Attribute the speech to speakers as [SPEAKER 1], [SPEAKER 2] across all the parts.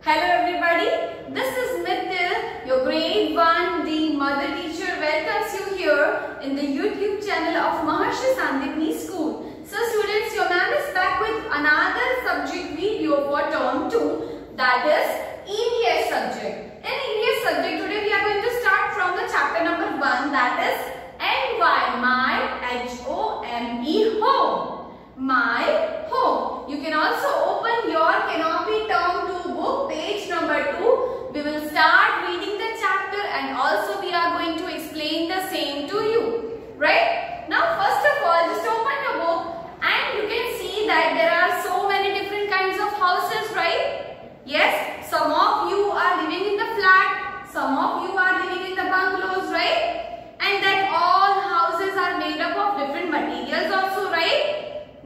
[SPEAKER 1] Hello everybody, this is Mithil, your grade 1 D mother teacher welcomes you here in the YouTube channel of Maharshi Sandipni School. So students, your ma'am is back with another subject video for term 2, that is EVS subject. In EVS subject today we are going to start from the chapter number 1, that is NY, my, H-O-M-E, home. My home. You can also open your Canopy term 2 book, page number 2. We will start reading the chapter and also we are going to explain the same to you. Right? Now first of all, just open your book and you can see that there are so many different kinds of houses, right? Yes, some of you are living in the flat, some of you are living in the bungalows, right? And that all houses are made up of different materials also, right?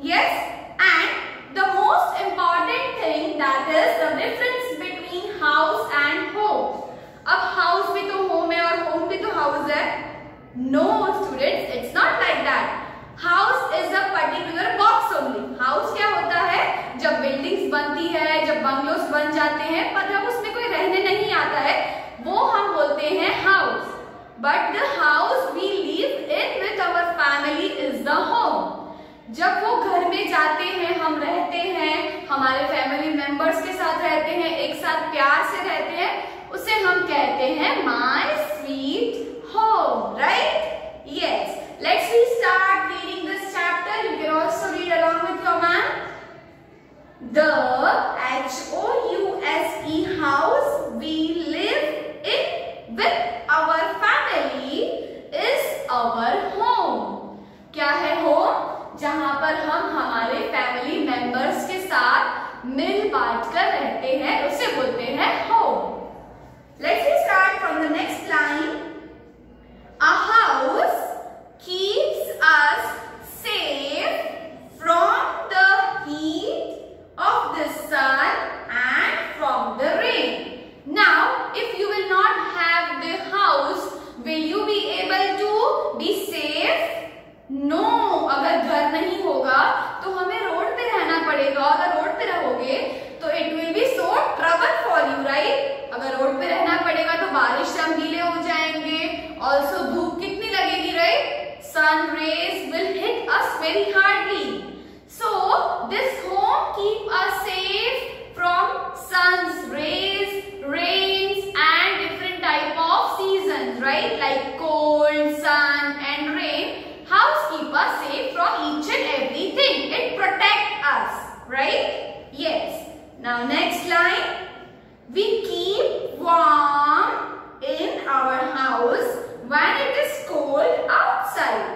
[SPEAKER 1] Yes, and the most important thing, that is the difference between house and home. अब house भी तो home है और home भी तो house है. No students, it's not like that. House is a particular box only. House क्या होता है? जब buildings बनती है, जब bungalows बन जाते हैं, पर जब उसमें कोई रहने नहीं आता है, वो हम बोलते हैं house. But the house we live in with our family is the home. जब वो घर में जाते हैं, हम रहते हैं, हमारे फैमिली मेंबर्स के साथ रहते हैं, एक साथ प्यार से रहते हैं, उसे हम कहते हैं my sweet home, right? Yes. Let's start reading this chapter. You can also read along with your ma'am. The H-O-U-S-E house we live in with our family is our home. क्या है home? जहां पर हम हमारे family members के साथ मिल बांट कर रहते हैं, उसे बोलते हैं home. Let's start from the next line. A house keeps us safe from the heat of the sun and from the rain. Now if you will not have the house, will you be able to be safe? No. अगर घर नहीं होगा तो हमें road पे रहना पड़ेगा. अगर रोड पे रहोगे तो it will be so trouble for you, right? अगर रोड पे रहना पड़ेगा तो बारिश से हम गीले हो जाएंगे. ऑल्सो धूप कितनी लगेगी, right? Sun rays will hit us very hardly. So this home keep us safe from sun's rays, rains and different type of season, right? Like cold, sun and rain. House keep us safe from each and everything. It protect us, right? Yes. Now next line. We keep warm in our house when it is cold outside.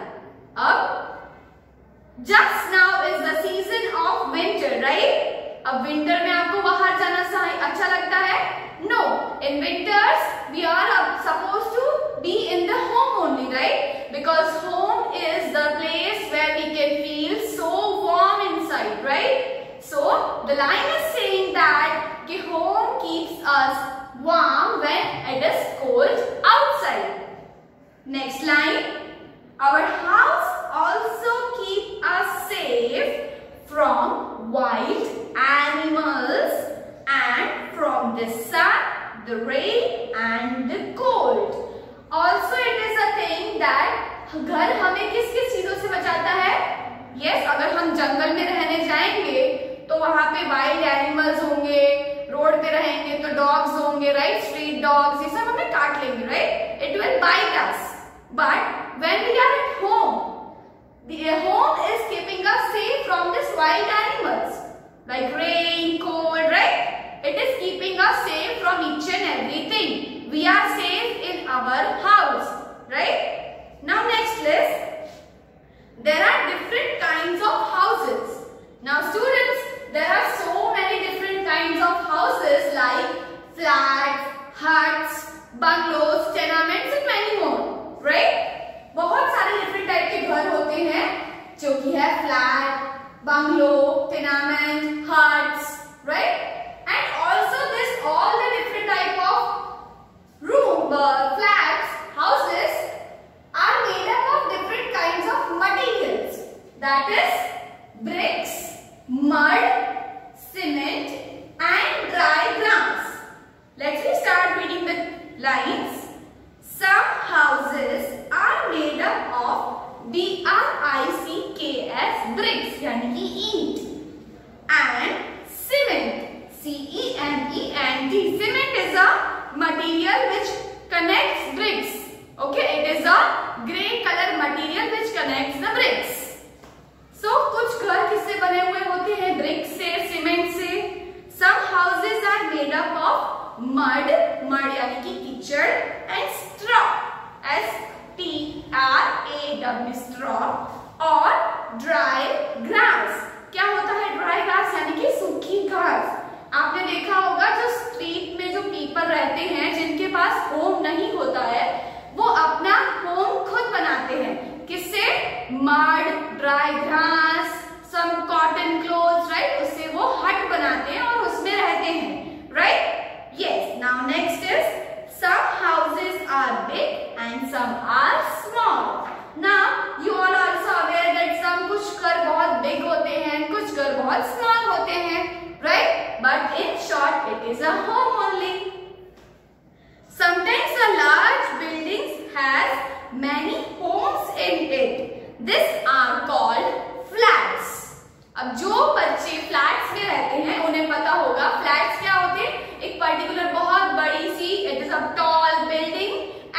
[SPEAKER 1] Just now is the season of winter, right? अब winter में आपको बाहर जाना अच्छा लगता है? No. In winters we are supposed to be in the home only, right? Because home is the place where we can feel so warm inside, right? So the line is saying that कि home keeps us warm when it is cold outside. Next line. Our house also keep us safe from wild animals and from the sun, the rain and the cold. Also it is a thing that घर हमें किस किस चीजों से बचाता है? Yes, अगर हम जंगल में रहने जाएंगे तो वहां पे वाइल्ड एनिमल्स होंगे, रोड पे रहेंगे तो डॉग्स होंगे, राइट? स्ट्रीट डॉग्स, ये सब हमें काट लेंगे, right? It will bite us. But when we are at home, the home is keeping us safe from this wild animals like rain, cold, right? It is keeping us safe from each and everything. We are safe in our house, right? Now next list. There are different kinds of houses. Now students, there are so many different kinds of houses like flats, huts, bungalows, tenements and many more, right? बहुत सारे different type के घर होते हैं, जो कि है flat, bungalow, tenement, huts, right? And also this all the different type of room, flats, houses are made up of different kinds of materials. That is bricks, mud, cement and dry grass. E and T. Cement is a material which connects bricks. Okay, it is a grey color material which connects the bricks. So कुछ घर किससे बने हुए होते हैं? Brick से, cement से. Some houses are made up of mud, mud यानी कि कीचड़, and straw, S-T-R-A-W, straw, और dry grass. क्या होता है dry grass? यानी कि सूखी घास. आपने देखा होगा जो स्ट्रीट में जो पीपल रहते हैं जिनके पास होम नहीं होता है, वो अपना होम खुद बनाते हैं. किससे? मड, ड्राई घास, सम कॉटन क्लोथ्स, राइट? उससे वो हट बनाते हैं और उसमें रहते हैं, right? Yes. Now next is some houses are big and some are small. Now you all also aware that some कुछ घर बहुत बिग होते हैं, कुछ घर बहुत स्मॉल होते हैं, right? But in short it is a home only. Sometimes a large building has many homes in it. These are called flats. अब जो बच्चे फ्लैट्स में रहते हैं उन्हें पता होगा फ्लैट्स क्या होते हैं. एक पर्टिकुलर बहुत बड़ी सी, it is a tall building,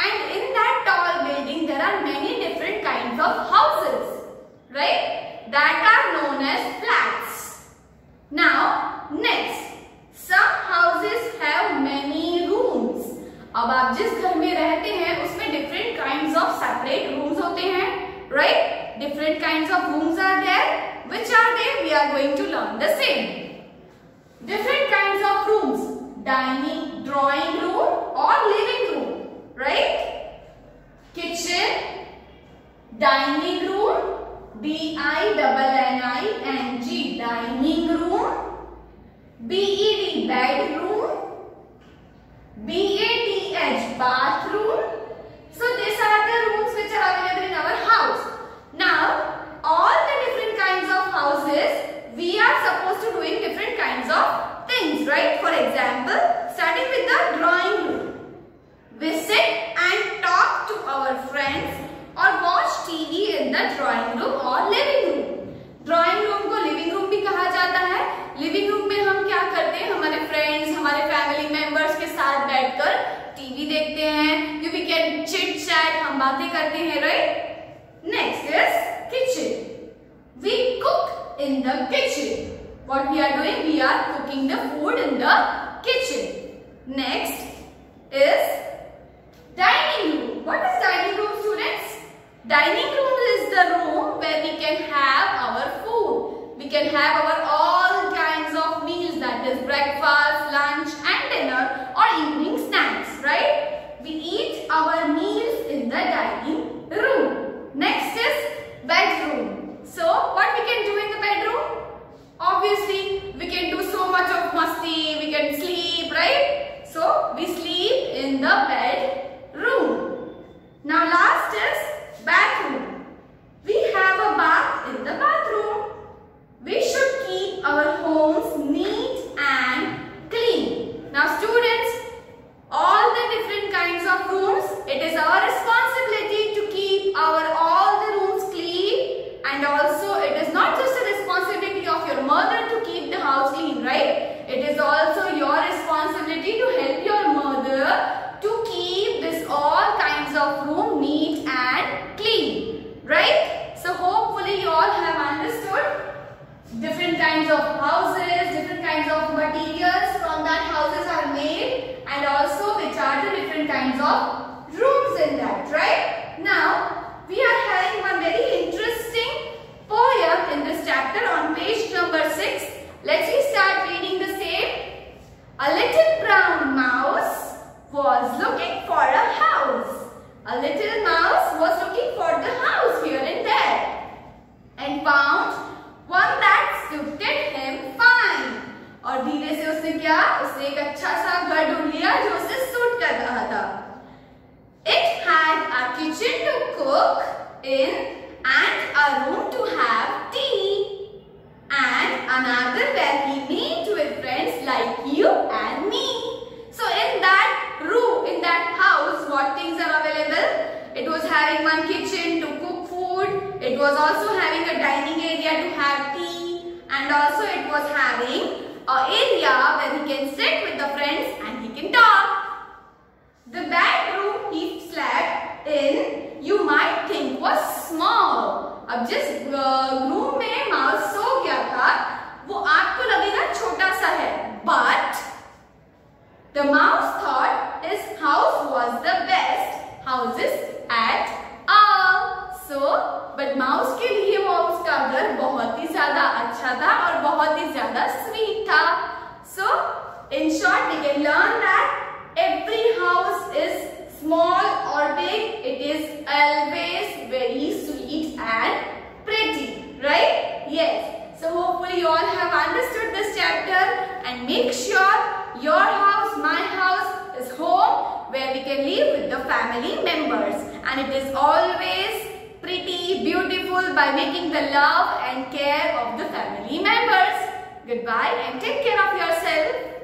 [SPEAKER 1] and in that tall building there are many different kinds of houses, right? That are known as flats. Now next, some houses have many rooms. अब आप जिस घर में रहते हैं उसमें different kinds of separate rooms होते हैं, right? Different kinds of rooms are there. Which are they? We are going to learn the same. Different kinds of rooms: dining, drawing room और living room, right? Kitchen, dining room, D-I-N-N-I-N-G, dining room, B-E-D, bedroom, B-A-T-H, bathroom. So these are the rooms which are available in our house. Now, all the different kinds of houses, we are supposed to doing different kinds of things, right? For example, starting with the drawing room. We sit and talk to our friends or watch TV in the drawing room or living room. Drawing room को living room भी कहा जाता है. Living room में हम क्या करते हैं? हमारे फ्रेंड्स, हमारे फैमिली मेंबर्स के साथ बैठकर टीवी देखते हैं. वी कैन चिट चैट, हम बातें करते हैं, right? Next is kitchen. We cook in the kitchen. What we are doing? We are cooking the food in the kitchen. Next is dining room. What is dining room, students? Dining room is the room where we can have our food. We can have our all kinds of meals, that is breakfast, lunch and dinner or evening snacks, right? We eat our meals in the dining room. Next is bedroom. So what we can do in the bedroom? Obviously we can do so much of masti, we can sleep, right? So we sleep in the bedroom. Now last is bathroom. We have a bath in the bathroom. We should keep our homes neat and clean. Now students, all the different kinds of rooms, it is our responsibility to keep our all the rooms clean, and also it is not just a responsibility of your mother to keep the house clean, right? It is also your responsibility to help your mother to keep this all kinds of room neat and clean, right? So hopefully you all have understood different kinds of houses, different kinds of materials from that houses are made, and also which are the different kinds of rooms in that, right? Now we are having one very interesting poem in this chapter on page number 6. Let's start reading the same. A little brown mouse was looking for a house. A little mouse was looking for the house here and there, and found one that suited him fine. और धीरे से उसने क्या? उसने एक अच्छा सा घर ढूंढ लिया जो उसे सूट कर रहा था. It had a kitchen to cook in, and a room to have tea, and another where he meet with friends like you and me. So in that room, in that house, what things are available? It was having one kitchen to cook food. It was also having a dining area to have tea, and also it was having an area where he can sit with the The mouse thought his house was the best houses at all. So, but mouse के लिए वो उसका घर बहुत ही ज्यादा अच्छा था और बहुत ही ज्यादा sweet था. So, in short, we can learn that every house is small or big, it is always very sweet and pretty, right? Yes. So hopefully you all have understood this chapter, and make sure your house, my house is home where we can live with the family members, and it is always pretty, beautiful by making the love and care of the family members. Goodbye and take care of yourself.